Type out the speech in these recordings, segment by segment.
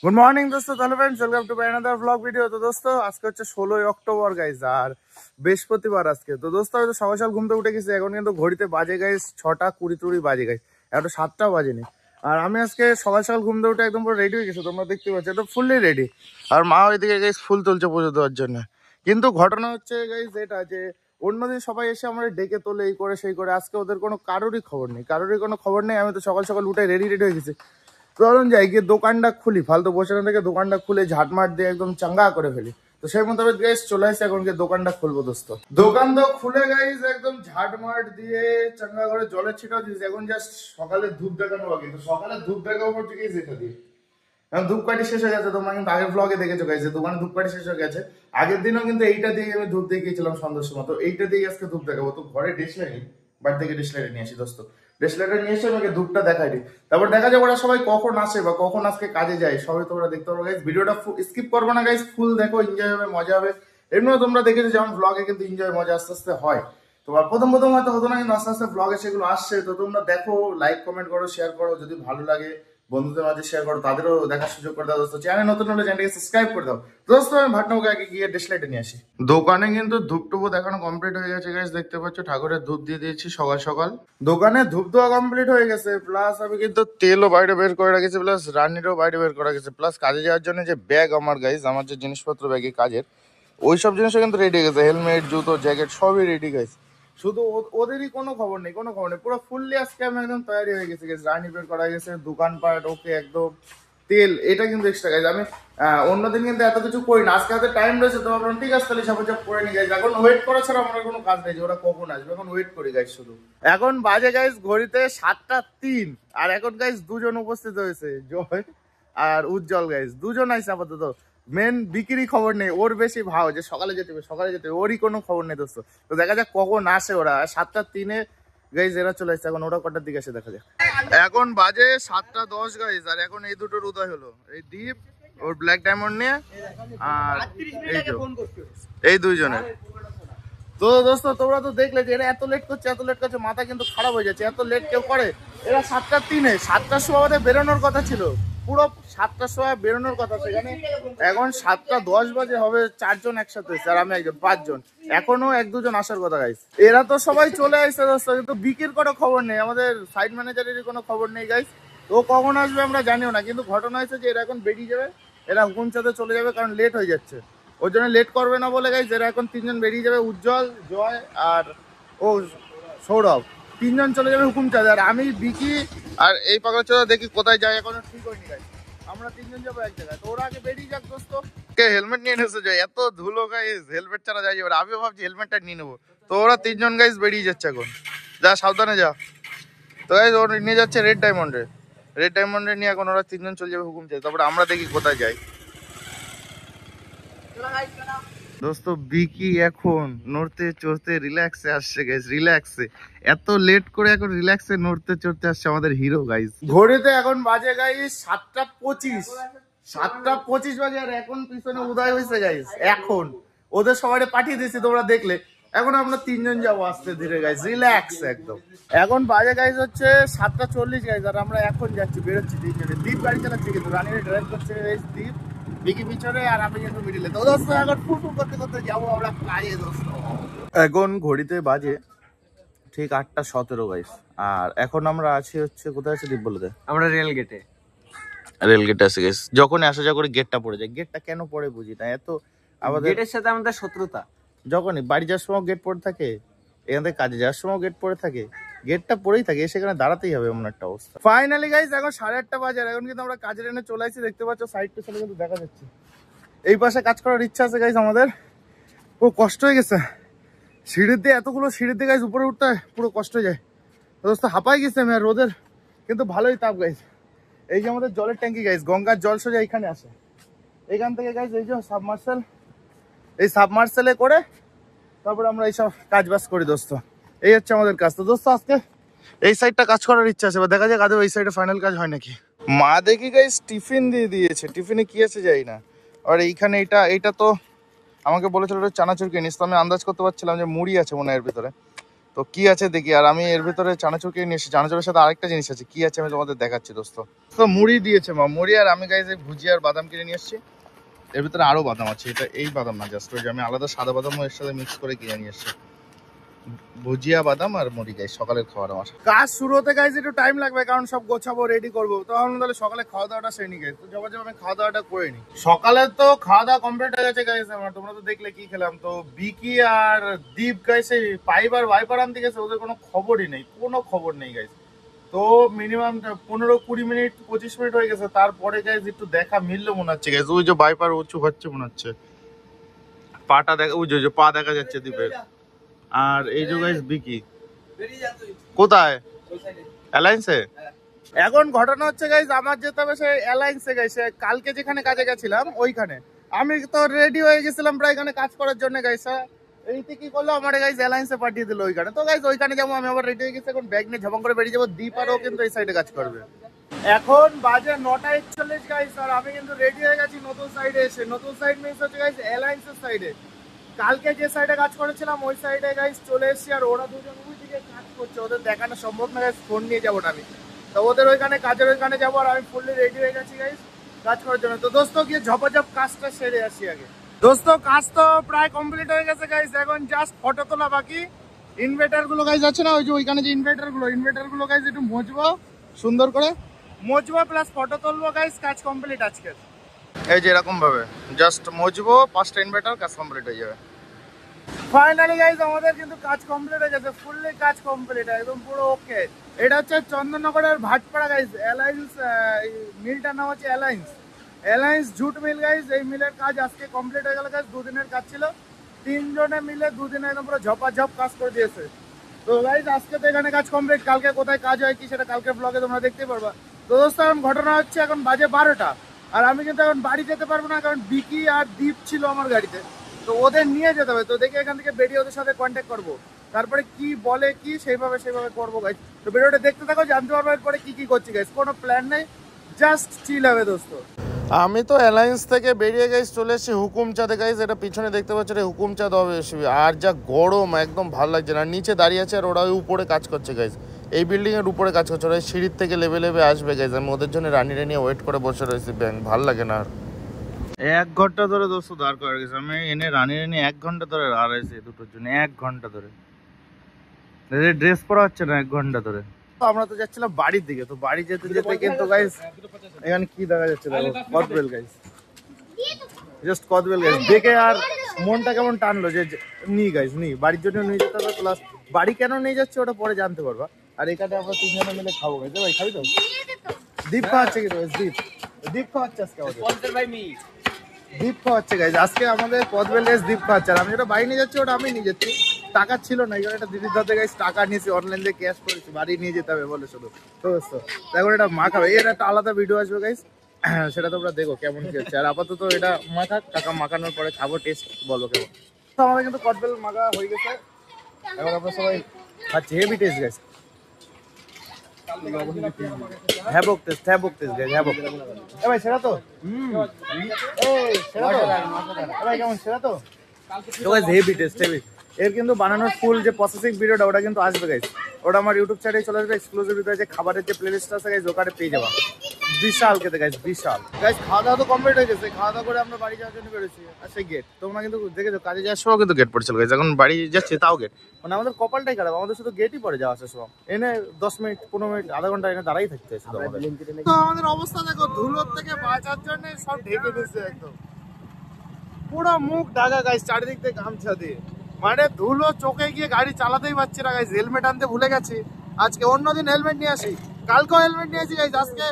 Good morning দোস্ত, তাহলে friends welcome to another blog video. তো দোস্ত আজকে হচ্ছে 16ই অক্টোবর গাইজ, আর বৃহস্পতিবার আজকে। তো দোস্ত হয়তো সকাল সকাল ঘুম থেকে উঠে গেছি, এখন কিন্তু ঘড়িতে বাজে গাইজ 6:20 বাজে গাইজ, এখন 7টা বাজেনি। আর আমি আজকে সকাল সকাল ঘুম থেকে উঠে একদম পুরো রেডি হয়ে গেছি, তোমরা দেখতে পাচ্ছ একদম ফুললি রেডি। আর মা ওইদিকে গাইজ ফুল তুলছে পুজো দেওয়ার জন্য। কিন্তু ঘটনা হচ্ছে গাইজ এটা যে অন্যদিন সবাই এসে আমার ডেকে তোলে, এই করে সেই করে, আজকে ওদের কোনো কারোরই খবর নেই, কারোরই কোনো খবর নেই। আমি তো সকাল সকাল উঠে রেডি হয়ে গেছি, ধরুন যাই গিয়ে দোকানটা খুলি, ফালতু বসে না থেকে দোকানটা খুলে ঝাটমাট দিয়ে একদম চাঙ্গা করে ফেলি। তো সেই মোতাবেক গাইস চলে আসছে, এখন গিয়ে দোকানটা খুলবো দোস্ত। দোকান তো খুলে গাইস একদম ঝাটমাট দিয়ে চাঙ্গা করে জলের ছিটাও দিয়েছে। এখন জাস্ট সকালে ধূপ দেখানো বাকি, তো সকালে ধূপ দেখাবো বলতে গিয়ে যেটা দিয়ে এখন ধূপকাঠি শেষ হয়ে গেছে। তোমরা কিন্তু আগের ব্লগে দেখেছো গাইস, দোকানে ধূপকাঠি শেষ হয়ে গেছে। আগের দিনও কিন্তু এইটা দিয়ে আমি ধূপ দেখিয়েছিলাম সন্ধ্যার সময়, তো এইটা দিয়ে আজকে ধূপ দেখাবো। তো ঘরে ডিসলাইট, বাড়ি থেকে ডিসলাইট নিয়ে আসি দোস্ত। ডিসলাইট নিয়ে এসে আমাকে ধূপটা দেখাই দিই, তারপর দেখা যাবে ওরা সবাই কখন আসে বা কখন আজকে কাজে যায়, সবাই তোমরা দেখতে পারো গাইস। ভিডিওটা স্কিপ করবে না গাইস, ফুল দেখো, এনজয় হবে, মজা হবে। এমনিও তোমরা দেখেছো যেমন ব্লগে কিন্তু এনজয় মজা আস্তে আস্তে হয়। তোমার প্রথম প্রথম হয়তো হতো না, কিন্তু আস্তে আস্তে ব্লগে সেগুলো আসছে। তো তোমরা দেখো, লাইক কমেন্ট করো, শেয়ার করো, যদি ভালো লাগে বন্ধুদের মাঝে শেয়ার করো, তাদেরও দেখার সুযোগ করে দাও দোস্ত। চ্যানেল নতুন হলে চ্যানেলকে সাবস্ক্রাইব করে দাও দোস্ত। আমি ভাটনাকে আগে গিয়ে ডিসলাইটে নিয়ে আসি। দোকানে কিন্তু ধূপ টুপো দেখানো কমপ্লিট হয়ে গেছে গাইস, দেখতে পাচ্ছ ঠাকুরের ধূপ দিয়ে দিয়েছি সকাল সকাল। দোকানে ধূপ দেওয়া কমপ্লিট হয়ে গেছে, প্লাস আমি কিন্তু তেলও বাইরে বের করে রাখেছি, প্লাস রান্নিরও বাইরে বের করে রাখেছি, প্লাস কাজে যাওয়ার জন্য যে ব্যাগ আমার গাইস, আমার যে জিনিসপত্র ব্যাগে কাজের ওইসব জিনিসও কিন্তু রেডি হয়ে গেছে। হেলমেট, জুতো, জ্যাকেট সবই রেডি গাইস। শুধু ওদেরই কোনো খবর নেই, কোনো খবর নেই, পুরো ফুললি আজকে আমি একদম তৈরি হয়ে গেছি গেছে। রানি বের করা গেছে, দোকানপাট ওকে একদম। তেল এটা কিন্তু এক্সট্রা গাইজ, আমি অন্যদিন কিন্তু এত কিছু করি না, আজকে হাতে টাইম রয়েছে তো ভাবলাম ঠিক আছে তাহলে সাপোজ করে নি গাইজ। এখন ওয়েট করা ছাড়া আমার কোনো কাজ নেই যে ওরা কখন আসবে, এখন ওয়েট করি গাইজ শুধু। এখন বাজে গাইজ ঘড়িতে 7:03, আর এখন গাইজ দুজন উপস্থিত হয়েছে, জয় আর উজ্জ্বল গাইজ, দুজন আইসে আপাতত। মেন বিক্রি খবর নেই, ওর বেশি ভাও যে সকালে যেতে হবে সকালে যেতে হবে, ওরই কোনো খবর নেই দোস্ত। তো দেখা যাক কখন আসে ওরা। 7:03 গাইজ এরা চলে আসছে, এখন ওরা কটার দিকে আসে দেখা যাক। এখন বাজে 7:10 গাইজ, আর এখন এই দুটোর উদয় হলো, এই দীপ ওর ব্ল্যাক ডায়মন্ড নিয়ে, আর এই দুইজনের। তো দোস্ত তোমরা তো দেখলে যে এরা এত লেট করছে, মাথা কিন্তু খারাপ হয়ে যাচ্ছে, এত লেট কেউ করে। এরা 7:03, 7টার সময় আমাদের বেরোনোর কথা ছিল, পুরো 7টার সময় বেরোনোর কথা, সেখানে এখন 7:10 বাজে হবে। 4জন একসাথে হয়েছে, আর আমি একজন, 5জন। এখনো 1-2জন আসার কথা গাইস। এরা তো সবাই চলে আসছে দোস্ত, কিন্তু বিকির কোনো খবর নেই, আমাদের সাইড ম্যানেজারের কোনো খবর নেই গাইস। ও কখন আসবে আমরা জানিও না, কিন্তু ঘটনা হয়েছে যে এরা এখন বেরিয়ে যাবে, এরা হুকুম চাঁদে চলে যাবে, কারণ লেট হয়ে যাচ্ছে। ওর জন্য লেট করবে না বলে গাইস এরা এখন 3জন বেরিয়ে যাবে, উজ্জ্বল, জয় আর ও সৌরভ, 3জন চলে যাবে হুকুম চাঁদে। আর আমি, বিকি আর এই পাগলা চোদা দেখি কোথায় যায় এখনো ঠিক হয়নি গাইস। আমরা 3জন যাবো এক জায়গায়, তো ওরা আগে বেরিয়ে যাক দোস্ত। কে হেলমেট নিয়ে এসে যায়, এত ধুলো গাইস, হেলমেট ছাড়া যাই যাবে। আমিও ভাবছি হেলমেটটা নিয়ে নেবো, তো ওরা 3জন গাইস বেরিয়ে যাচ্ছে এখন। যা সাবধানে যা। তো গাইস ওরা নিয়ে যাচ্ছে রেড ডায়মন্ডে নিয়ে এখন ওরা 3জন চলে যাবে হুকুম চাঁদে, তারপরে আমরা দেখি কোথায় যাই দোস্ত। বিকি এখন নড়তে চড়তে রিল্যাক্সে আসছে গাইস, রিল্যাক্সে। এত লেট করে এখন রিল্যাক্সে নড়তে চড়তে আসছে আমাদের হিরো গাইস। ঘড়িতে এখন বাজে গাইস 7:25, 7:25 বাজে, আর এখন পিছনে উদয় হয়েছে গাইস। এখন ওদের সবাই পাঠিয়ে দিয়েছি তোমরা দেখলে, এখন আমরা 3জন যাবো আস্তে ধীরে গাইস, রিল্যাক্স একদম। এখন বাজে গাইস হচ্ছে 7:40 গাইস, আর আমরা এখন যাচ্ছি, বেরোচ্ছি 3জনে। দীপ গাড়ি চালাচ্ছে, কিন্তু রানির ড্রাইভ করছে গাইস দীপ, বিকি পিছনে, আর আমি কিন্তু মিডিলে। তো দোস্ত এখন ফুটু করতে করতে যাবো আমরা কাজে দোস্ত। এখন ঘড়িতে বাজে ঠিক 8:17 গাইস, আর এখন আমরা আছি হচ্ছে কোথায় আছে দীপ বলে দেয়, আমরা রেল গেটে আছে গাইস। যখনই আসা যা করে গেটটা পড়ে যায়, গেটটা কেন পড়ে বুঝি না, এত আমাদের গেটের সাথে আমাদের শত্রুতা। যখনই বাড়ি যাওয়ার সময় গেট পড়ে থাকে, এখান থেকে কাজে যাওয়ার সময় গেট পড়ে থাকে, গেটটা পড়েই থাকে, সেখানে দাঁড়াতেই হবে এমন একটা অবস্থা। ফাইনালি গাইস এখন 8:30 বাজে, এখন কিন্তু আমরা কাজের এনে চলে আসছি, দেখতে পাচ্ছ সাইড টু সাইড কিন্তু দেখা যাচ্ছে। এই পাশে কাজ করার ইচ্ছা আছে গাইস আমাদের, ও কষ্ট হয়ে গেছে সিঁড়ির দিয়ে, এতগুলো সিঁড়ির দিয়ে গাইস উপরে উঠতে পুরো কষ্ট হয়ে যায় দোস্ত, হাঁপাই গেছে আমি। আর রোদের কিন্তু ভালোই তাপ গাইস। এই যে আমাদের জলের ট্যাঙ্কি গাইস, গঙ্গার জল সোজা এখানে আসে, এখান থেকে গাইস এই যে সাবমার্সেল, এই সাবমার্সেলে করে তারপরে আমরা এইসব কাজ বাজ করি দোস্ত। এই হচ্ছে আমাদের কাজ। তো দোস্ত আজকে এই সাইডটা কাজ করার ইচ্ছা আছে, দেখা যাক আদৌ এই সাইডে ফাইনাল কাজ হয় নাকি। মা দেখি গাইস টিফিন দিয়ে দিয়েছে, টিফিনে কি আছে যাই না। আর এইখানে এইটা তো আমাকে বলেছিল চানাচুর কিনিস, তো আমি আন্দাজ করতে পারছিলাম যে মুড়ি আছে মনে হয় এর ভিতরে। তো কি আছে দেখি। আর আমি এর ভিতরে চানাচুরকে নিয়ে এসেছি, চানাচুরের সাথে আরেকটা জিনিস আছে, কি আছে আমি তোমাদের দেখাচ্ছি দোস্ত। তো মুড়ি দিয়েছে মা, মুড়ি। আর আমি গাইজ ভুজিয়া আর বাদাম কিনে নিয়ে এসেছি। এর ভিতরে আরো বাদাম আছে, এটা এই বাদাম না, জাস্ট ওই যে আমি আলাদা সাদা বাদাম এর সাথে মিক্স করে কিনে নিয়ে এসেছি। ভুজিয়া বাদাম আর মুড়ি গাইজ সকালের খাবার আমার। কাজ শুরু হতে গাইজ একটু টাইম লাগবে, কারণ সব গোছাবো রেডি করবো। তো আমি তাহলে সকালে খাওয়া দাওয়াটা সেরে নি গাইজ। তো যাবার আমি খাওয়া দাওয়াটা করে নি। সকালে তো খাওয়া দাওয়া কমপ্লিট হয়ে গেছে গাইজ আমার। তোমরা তো দেখলে কি খেলাম। তো বিকি আর দীপ গাইজ এই পাইপ আর ওয়াইপার আনতে গেছে, ওদের কোনো খবরই নেই, কোনো খবর নেই গাইজ। তো মিনিমাম 15-20 মিনিট 25 মিনিট হয়ে গেছে, তারপরে গাইজ একটু দেখা মিললো মনে হচ্ছে গাইজ। ওই যে ওয়াইপার উঁচু হচ্ছে মনে হচ্ছে, পাটা দেখা, ওই যে পা দেখা যাচ্ছে দীপের। আর এই যে গাইস বিকি কোথায়, অ্যালায়েন্সে। এখন ঘটনা হচ্ছে গাইস আমার যেতে হবে সেই অ্যালায়েন্সে গাইস। কালকে যেখানে কাজে গেছিলাম ওইখানে আমি তো রেডি হয়ে গেছিলাম প্রায় এখানে কাজ করার জন্য গাইস। এইতে কি করলো আমার গাইস অ্যালায়েন্সে পাঠিয়ে দিল ওইখানে। তো গাইস ওইখানে যাবো, আমি আবার রেডি হয়ে গেছি, এখন ব্যাগ নিয়ে ঝপং করে বেরিয়ে যাবো। দীপারও কিন্তু এই সাইডে কাজ করবে। এখন বাজে 9:41 গাইস, আর আমি কিন্তু রেডি হয়ে গেছি নতুন সাইডে এসে। নতুন সাইড মিন্স হচ্ছে গাইস অ্যালায়েন্সের সাইডে। কালকে যে সাইডে কাজ করেছিলাম ওই সাইডে গাইস চলে এসেছি। আর ওরা দুজন ওই দিকে কাজ করছে, ওদের দেখানো সম্ভব না গাইস, ফোন নিয়ে যাবো না আমি। তো ওদের ওইখানে কাজের ওইখানে যাবো, আর আমি ফুললি রেডি হয়ে গেছি গাইস কাজ করার জন্য। তো দোস্ত গিয়ে ঝপাঝপ কাজটা সেরে আসি আগে। দোস্ত কাজ তো প্রায় কমপ্লিট হয়ে গেছে গাইস, এখন জাস্ট ফটো তোলা বাকি। ইনভার্টার গুলো গাইস আছে না, ওই যে ওইখানে যে ইনভার্টার গুলো গাইস একটু মুছবো, সুন্দর করে মুছবো প্লাস ফটো তুলবো গাইস। কাজ কমপ্লিট আজকে। এই যে এরকম ভাবে জাস্ট মুছবো, 5টা ইনভার্টার, কাজ কমপ্লিট হয়ে যাবে। ফাইনালি গাইস আমাদের কিন্তু কাজ কমপ্লিট হয়ে গেছে, ফুললি কাজ কমপ্লিট একদম পুরো ওকে। এটা হচ্ছে চন্দননগরের ভাটপাড়া গাইস, অ্যালায়েন্স মিলটার নাম হচ্ছে অ্যালায়েন্স জুট মিল গাইস। এই মিলের কাজ আজকে কমপ্লিট হয়ে গেল গাইস। 2 দিনের কাজ ছিল, 3 জনে মিলে 2 দিনে একদম পুরো ঝপাঝপ কাজ করে দিয়েছে। তো গাইস আজকে তো এখানে কাজ কমপ্লিট, কালকে কোথায় কাজ হয় কি সেটা কালকে ব্লগে তোমরা দেখতে পারবা। তো দোস্ত এখন ঘটনা হচ্ছে এখন বাজে 12টা, আর আমি কিন্তু এখন বাড়ি যেতে পারবো না, কারণ বিকি আর দীপ ছিল আমার গাড়িতে। তো ওদের নিয়ে যেতে হবে। তো দেখে এখান থেকে বেরিয়ে ওদের সাথে কন্ট্যাক্ট করবো, তারপরে কি বলে কি সেইভাবে করবো গাইস। তো ভিডিওটা দেখতে থাকো, জানতে পারবো এরপরে কি করছি গাইস। কোনো প্ল্যান নেই, জাস্ট চিল হবে দোস্ত। আমি তো অ্যালায়েন্স থেকে বেরিয়ে গাইস চলে এসেছি হুকুমচাঁদে গাইস। এটা পিছনে দেখতে পাচ্ছি, এটা হুকুমচাঁদ হবে। আর যা গরম, একদম ভালো লাগছে না। নিচে দাঁড়িয়ে আছে আর ওরা ওই উপরে কাজ করছে গাইস, এই বিল্ডিং এর উপরে কাজ করছে। ওরা সিঁড়ির থেকে লেভে আসবে গাইস। আমি ওদের জন্য রানিরে নিয়ে ওয়েট করে বসে রয়েছি, ব্যাংক ভাল লাগে না আর। 1 ঘন্টা ধরে দোস্ত দাঁড় করে গেছে, আমি এনে রানিরে নিয়ে 1 ঘন্টা ধরে দাঁড়াইছি দুটোর জন্য। 1 ঘন্টা ধরে ড্রেস পরা হচ্ছে না 1 ঘন্টা ধরে। আমরা তো যাচ্ছিলাম বাড়ির দিকে। তো বাড়ি যেতে যেতে কিন্তু গাইস এখানে কি দেখা যাচ্ছে দেখো, কদবেল গাইস, জাস্ট কদবেল গাইস দেখে আর মনটা কেমন টানলো যে নি গাইস নি, বাড়ির জন্য নিয়ে যেতে হবে। প্লাস বাড়ি কেন নিয়ে যাচ্ছে ওটা পরে জানতে পারবা। আর এখানে আমরা 3 জনে মিলে খাবো গাইস। ভাই খাবি তো? দীপ খাওয়াচ্ছে কি গাইস? দীপ খাওয়াচ্ছে আজকে আমাদের। দীপ খাওয়াচ্ছে গাইস আজকে আমাদের কদবেল গাইস, দীপ খাওয়াচ্ছে। আর আমি যেটা বাড়ি নিয়ে যাচ্ছি ওটা আমি নিয়ে যাচ্ছি, টাকা ছিল না। এখানে একটা দিদির দাদা গাইস টাকা নিয়েছি, অনলাইন দিয়ে ক্যাশ করেছি, বাড়ি নিয়ে যেতে হবে বলে শুধু। তো দেখো এটা মাখাবে, এর একটা আলাদা ভিডিও আসবে গাইস, সেটা তোমরা দেখো কেমন কি হচ্ছে। আর আপাতত এটা মাখাক, টাকা মাখানোর পরে খাবো, টেস্ট বলবো কেমন। তো আমাদের কিন্তু কদবেল মাখা হয়ে গেছে, এখন আমরা সবাই খাচ্ছি। Heavy taste guys, havoc taste guys, havoc. এ ভাই সেরা তো, এই সেরা তো ভাই, কেমন সেরা তো? তো গাইস হেভি টেস্ট, হেভি। এর কিন্তু বানানোর ফুল যে প্রসেসিং ভিডিওটা ওটা কিন্তু আসবে গাইস, ওটা আমার ইউটিউব চ্যানেলে চলে আসবে। এক্সক্লুসিভ ভিডিও যে খাবারের যে প্লেলিস্ট আছে গাইস ওখানে পেয়ে যাবা। বিশাল খেতে গাইস, বিশাল গাইস। খাওয়া দাওয়া তো কমপ্লিট হয়ে গেছে, খাওয়া দাওয়া করে আমরা বাড়ি যাওয়ার জন্য বেরোছি। আর সেই গেট তোমরা কিন্তু দেখেছো, কাজে যাওয়ার সময় কিন্তু গেট পড়ছিল গাইস। এখন বাড়ি যাচ্ছে তাও গেট, মানে আমাদের কপালটাই খারাপ, আমাদের শুধু গেটই পড়ে যাওয়া আসার সময়। এনে 10 মিনিট 15 মিনিট আধা ঘন্টা এনে দাঁড়াই থাকতে হয় শুধু আমাদের। তো আমাদের অবস্থা দেখো, ধুলোর থেকে বাঁচার জন্য সব ঢেকে দিচ্ছে একদম, পুরো মুখ ঢাকা গাইস চারিদিক থেকে গামছা দিয়ে। মানে ধুলো চোখে গিয়ে গাড়ি চালাতেই পারছি না গাইস। হেলমেট আনতে ভুলে গেছি আজকে, অন্যদিন হেলমেট নিয়ে আসি, কালকেও হেলমেট নিয়েছি গাইস, আজকে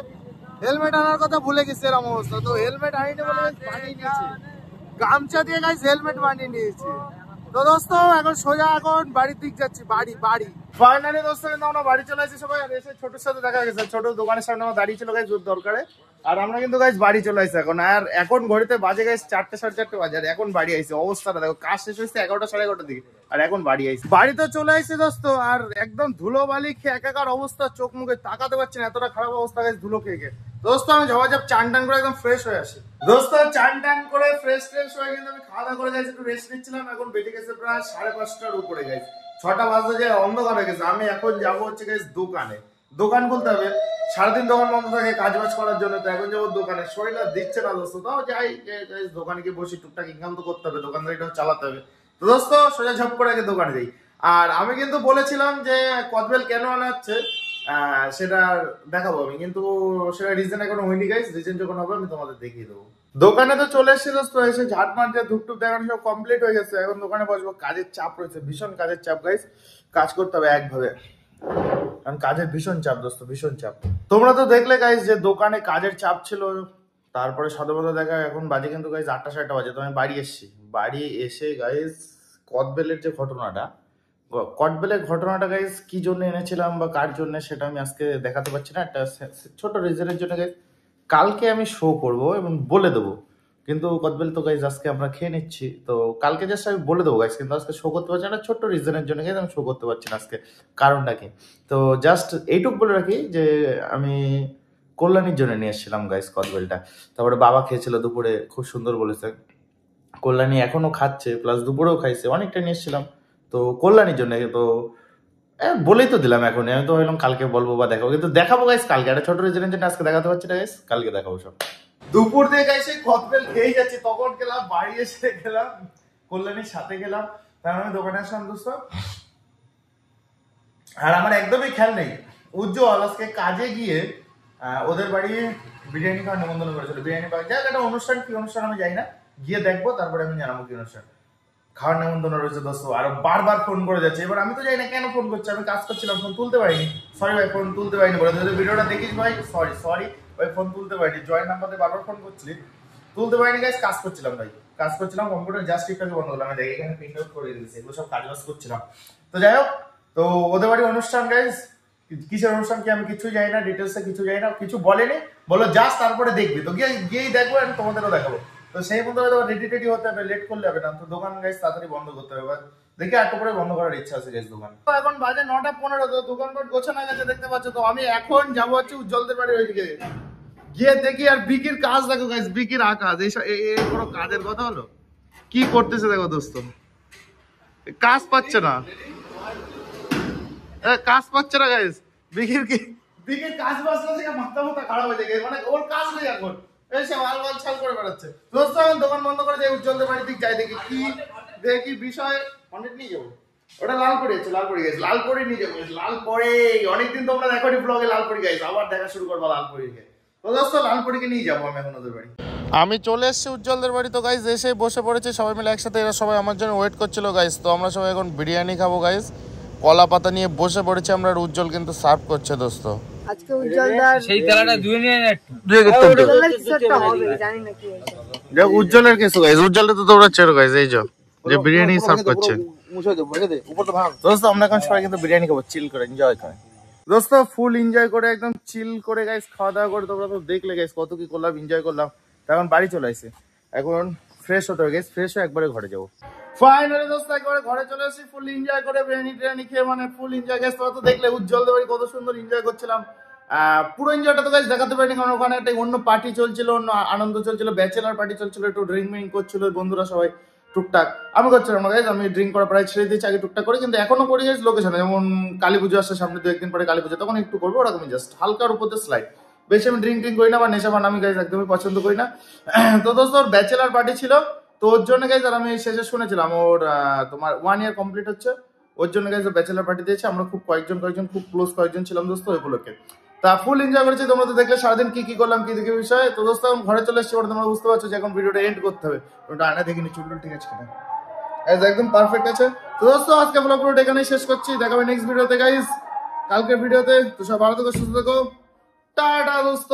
হেলমেট আনার কথা ভুলে গেছি, এরকম অবস্থা। তো হেলমেট আনিনি বলে বানিয়ে নিয়েছি, গামছা দিয়ে গাইস হেলমেট বানিয়ে নিয়েছি। তো দোস্ত এখন সোজা এখন বাড়ির দিক যাচ্ছি, বাড়ি। ফাইনালি দোস্ত কিন্তু আমরা বাড়ি চলে আসছি সবাই। আর এসে ছোটোর সাথে দেখা গেছে, ছোট দোকানের সামনে আমার দাঁড়িয়ে ছিল গাইস দরকারে। আর আমরা কিন্তু গাইস বাড়ি চলে আসছি এখন। আর এখন ঘড়িতে বাজে গাইস 4টে 4:30 বাজে, আর এখন বাড়ি আইছি। অবস্থাটা দেখো, কাজ শেষ হয়েছে 11টা 11:30 দিকে, আর এখন বাড়ি আইছি। বাড়িতে চলে আসছি দোস্ত, আর একদম ধুলো বালি খেয়ে একাকার অবস্থা, চোখ মুখে তাকাতে পারছি না, এতটা খারাপ অবস্থা গাইস ধুলো খেয়ে। দোস্ত আমি ঝপাঝপ চান টান করে একদম ফ্রেশ হয়ে আসি। দোস্ত চান টান করে ফ্রেশ হয়ে কিন্তু আমি খাওয়া দাওয়া করে যাইছি, একটু রেস্ট নিচ্ছিলাম। এখন বেজে গেছে প্রায় 5:30টার উপরে গাইস, 6টা বাজতে যায়, অন্ধকার হয়ে গেছে। আমি এখন যাবো হচ্ছে গাইস দোকানে, দোকান খুলতে হবে। সারাদিন দোকান বন্ধ থাকে কাজ বাজ করার জন্য, তো এখন যাবো দোকানে। শরীর আর দিচ্ছে না দোস্ত, তাও যাই দোকানে গিয়ে বসি, টুকটাক ইনকাম তো করতে হবে, দোকানদারিটা চালাতে হবে। তো দোস্ত সোজা ঝপ করে আগে দোকানে যাই। আর আমি কিন্তু বলেছিলাম যে কদবেল কেন আনা হচ্ছে সেটা দেখাবো আমি, কিন্তু সেটা রিজন এখনো হয়নি গাইস। রিজন যখন হবে আমি তোমাদের দেখিয়ে দেবো। দোকানে তো চলে এসেছি দোস্ত, এসে ঝাট মার দিয়ে ধূপ টুপ দেখানো সব কমপ্লিট হয়ে গেছে। এখন দোকানে বসবো, কাজের চাপ রয়েছে, ভীষণ কাজের চাপ গাইস। কাজ করতে হবে একভাবে, কারণ কাজের ভীষণ চাপ দোস্ত, ভীষণ চাপ। তোমরা তো দেখলে গাইস যে দোকানে কাজের চাপ ছিল। তারপরে সাধারণত দেখা এখন বাজে কিন্তু গাইস 8টা 7টা বাজে। তো আমি বাড়ি এসেছি, বাড়ি এসে গাইস কদবেলের যে ঘটনাটা, কটবেলের ঘটনাটা গাইস কি জন্য এনেছিলাম বা কার জন্য সেটা আমি আজকে দেখাতে পারছি না। একটা ছোট রিজনের জন্য গাইস কালকে আমি শো করব এবং বলে দেবো। কিন্তু কদবেল তো গাইস আজকে আমরা খেয়ে নিচ্ছি, তো কালকে জাস্ট আমি বলে দেবো গাইস, কিন্তু আজকে শো করতে পারছি না। ছোট্ট রিজনের জন্য গাইস আমি শো করতে পারছি না আজকে, কারণটা কি। তো জাস্ট এইটুক বলে রাখি যে আমি কল্যাণীর জন্য নিয়ে এসেছিলাম গাইস কদবেলটা। তারপরে বাবা খেয়েছিল দুপুরে, খুব সুন্দর বলেছে। কল্যাণী এখনো খাচ্ছে, প্লাস দুপুরেও খাইছে, অনেকটা নিয়ে এসেছিলাম তো কল্যাণীর জন্য। তো বলেই তো দিলাম এখন, আমি তো ভাবলাম কালকে বলবো বা দেখাবো, কিন্তু দেখাবো গাইস কালকে। একটা ছোট রিজনের জন্য আজকে দেখাতে পারছি না গাইস, কালকে দেখাবো সব। দুপুর দিয়ে গাইছে কদবেল খেয়ে যাচ্ছে, তখন গেলাম বাড়ি, এসে গেলাম কল্যাণীর সাথে গেলাম, তার আমি দোকানে আসলাম দোস্ত। আর আমার একদমই খেয়াল নেই, উজ্জ্বল আজকে কাজে গিয়ে ওদের বাড়ি বিরিয়ানি খাওয়ার নিমন্ত্রণ করেছিল। বিরিয়ানি পাওয়া যাক, একটা অনুষ্ঠান, কি অনুষ্ঠান আমি যাই না, গিয়ে দেখবো তারপরে আমি জানাবো কি অনুষ্ঠান। খাওয়ার নিমন্ত্রণ রয়েছে দোস্ত, আর বারবার ফোন করে যাচ্ছে। এবার আমি তো জানি না কেন ফোন করছে, আমি কাজ করছিলাম, ফোন তুলতে পারিনি। সরি ভাই, ফোন তুলতে পারিনি বলে, যদি ভিডিওটা দেখিস ভাই সরি সরি ভাই, ফোন তুলতে পারিনি। জয়েন্ট নাম্বারে বারবার ফোন করছিলি, তুলতে পারিনি গাইস, কাজ করছিলাম ভাই, কাজ করছিলাম। কম্পিউটার জাস্ট একটু বন্ধ করলাম, আমি দেখি এখানে প্রিন্ট আউট করে দিয়েছি, এগুলো সব কাজ বাজ করছিলাম। তো যাই হোক, তো ওদের বাড়ি অনুষ্ঠান গাইস, কিসের অনুষ্ঠান কি আমি কিছু জানি না, ডিটেলসে কিছু জানি না, কিছু বলেনি, বলো জাস্ট তারপরে দেখবি। তো গিয়েই দেখবো, আমি তোমাদেরও দেখাবো। তো সেই মতো রেডি টেডি হতে হবে, লেট করলে হবে না। তো দোকান গাইস তাড়াতাড়ি বন্ধ করতে হবে, দেখি একটু পরে বন্ধ করার ইচ্ছা আছে গাইস দোকান। তো এখন বাজে 9টা 15, তো দোকানপাট গোছানো গেছে দেখতে পাচ্ছ। তো আমি এখন যাবো হচ্ছে উজ্জ্বলদের বাড়ি, ওইদিকে গিয়ে দেখি। আর বিকির কাজ দেখো গাইস, বিকির আকাশ, এই কোনো কাজের কথা হলো? কি করতেছে দেখো দোস্ত, কাজ পাচ্ছে না, কাজ পাচ্ছে না গাইস। বিকির কাজ বাজনা থেকে মাথা খারাপ হয়ে যায়, মানে ওর কাজ নেই এখন, এসে আলবাল ছাল করে বেড়াচ্ছে। দোস্ত এখন দোকান বন্ধ করে যাই, উজ্জ্বলদের বাড়ির দিক যাই, দেখি বিষয় অনেক নিয়ে যাবো। ওটা লালপুরি আছে, লালপুরি গেছে, লালপুরি নিয়ে যাবো। লালপুরি অনেকদিন তোমরা দেখো ব্লগে, লালপুরি গাইছে, আবার দেখা শুরু করবো লালপুরিকে। তো দোস্ত লালপুরিকে নিয়ে যাবো আমি এখন ওদের বাড়ি। আমি চলে এসেছি উজ্জ্বলদের বাড়ি। তো গাইস এসে বসে পড়েছে সবাই মিলে একসাথে, এরা সবাই আমার জন্য ওয়েট করছিল গাইস। তো আমরা সবাই এখন বিরিয়ানি খাবো গাইস, কলা পাতা নিয়ে বসে পড়েছি আমরা। আর উজ্জ্বল কিন্তু সার্ভ করছে দোস্ত। আজকে উজ্জ্বলদার সেই তেলাটা ধুয়ে নিয়ে একটু উজ্জ্বলের কিছু একটা হবে, জানি না কি হয়েছে। দেখ উজ্জ্বলের কিছু গাইস, উজ্জ্বলে তো তোমরা চেরো গাইস, এই যে বিরিয়ানি সার্ভ করছে দোস্ত। আমরা এখন সবাই কিন্তু বিরিয়ানি খাবো, চিল করে এনজয় করে দোস্ত, ফুল এনজয় করে একদম চিল করে গাইস, খাওয়া দাওয়া করে। তোমরা তো দেখলে গাইস কত কি করলাম, এনজয় করলাম। এখন বাড়ি চলে আসি, এখন ফ্রেশ হতে হবে গাইস, ফ্রেশ হয়ে একবারে ঘরে যাবো। ফাইনালি দোস্ত একবারে ঘরে চলে এসেছি, ফুল এনজয় করে বিরিয়ানি টিরিয়ানি খেয়ে, মানে ফুল এনজয় গাইস। তোমরা তো দেখলে উজ্জ্বলদের বাড়ি কত সুন্দর এনজয় করছিলাম। পুরো এনজয়টা তো গাইস দেখাতে পারিনি, কারণ ওখানে একটা অন্য পার্টি চলছিল, অন্য আনন্দ চলছিল, ব্যাচেলার পার্টি চলছিল, একটু ড্রিঙ্ক মিঙ্ক করছিল বন্ধুরা সবাই টুকটাক। আমি করছিলাম না গাইস, আমি ড্রিঙ্ক করা প্রায় ছেড়ে দিয়েছি আগে টুকটাক করে, কিন্তু এখনো করি গাইস লোকেশনে। যেমন কালী পুজো আসছে সামনে, 2-1 দিন পরে কালী পুজো, তখন একটু করবো, ওরকমই জাস্ট হালকার উপর দিয়ে স্লাইড। বেশি আমি ড্রিঙ্ক করি না বা নেশা পান আমি গাইস একদমই পছন্দ করি না। তো দোস্ত ওর ব্যাচেলার পার্টি ছিল, তো ওর জন্য গাইস, আর আমি শেষে শুনেছিলাম ওর তোমার 1 ইয়ার কমপ্লিট হচ্ছে, ওর জন্য গাইস ব্যাচেলার পার্টি দিয়েছে। আমরা খুব কয়েকজন খুব ক্লোজ কয়েকজন ছিলাম দোস্ত ওই উপলক্ষে। তা ফুল এনজয় করেছি। তোমরা তো দেখলে সারাদিন কি করলাম, কি দেখে বিষয়। তো দোস্ত আমি ঘরে চলে এসেছি, তোমরা বুঝতে পারছো যে এখন ভিডিওটা এন্ড করতে হবে। ওটা আয়না দেখিনি, চুল ঠিক আছে কিনা, একদম পারফেক্ট আছে। তো দোস্ত আজকে ব্লগ ভিডিওটা এখানেই শেষ করছি, দেখা হবে নেক্সট ভিডিওতে গাইস, কালকের ভিডিওতে। তো সব ভালো থেকো, সুস্থ থেকো, টাটা দোস্ত।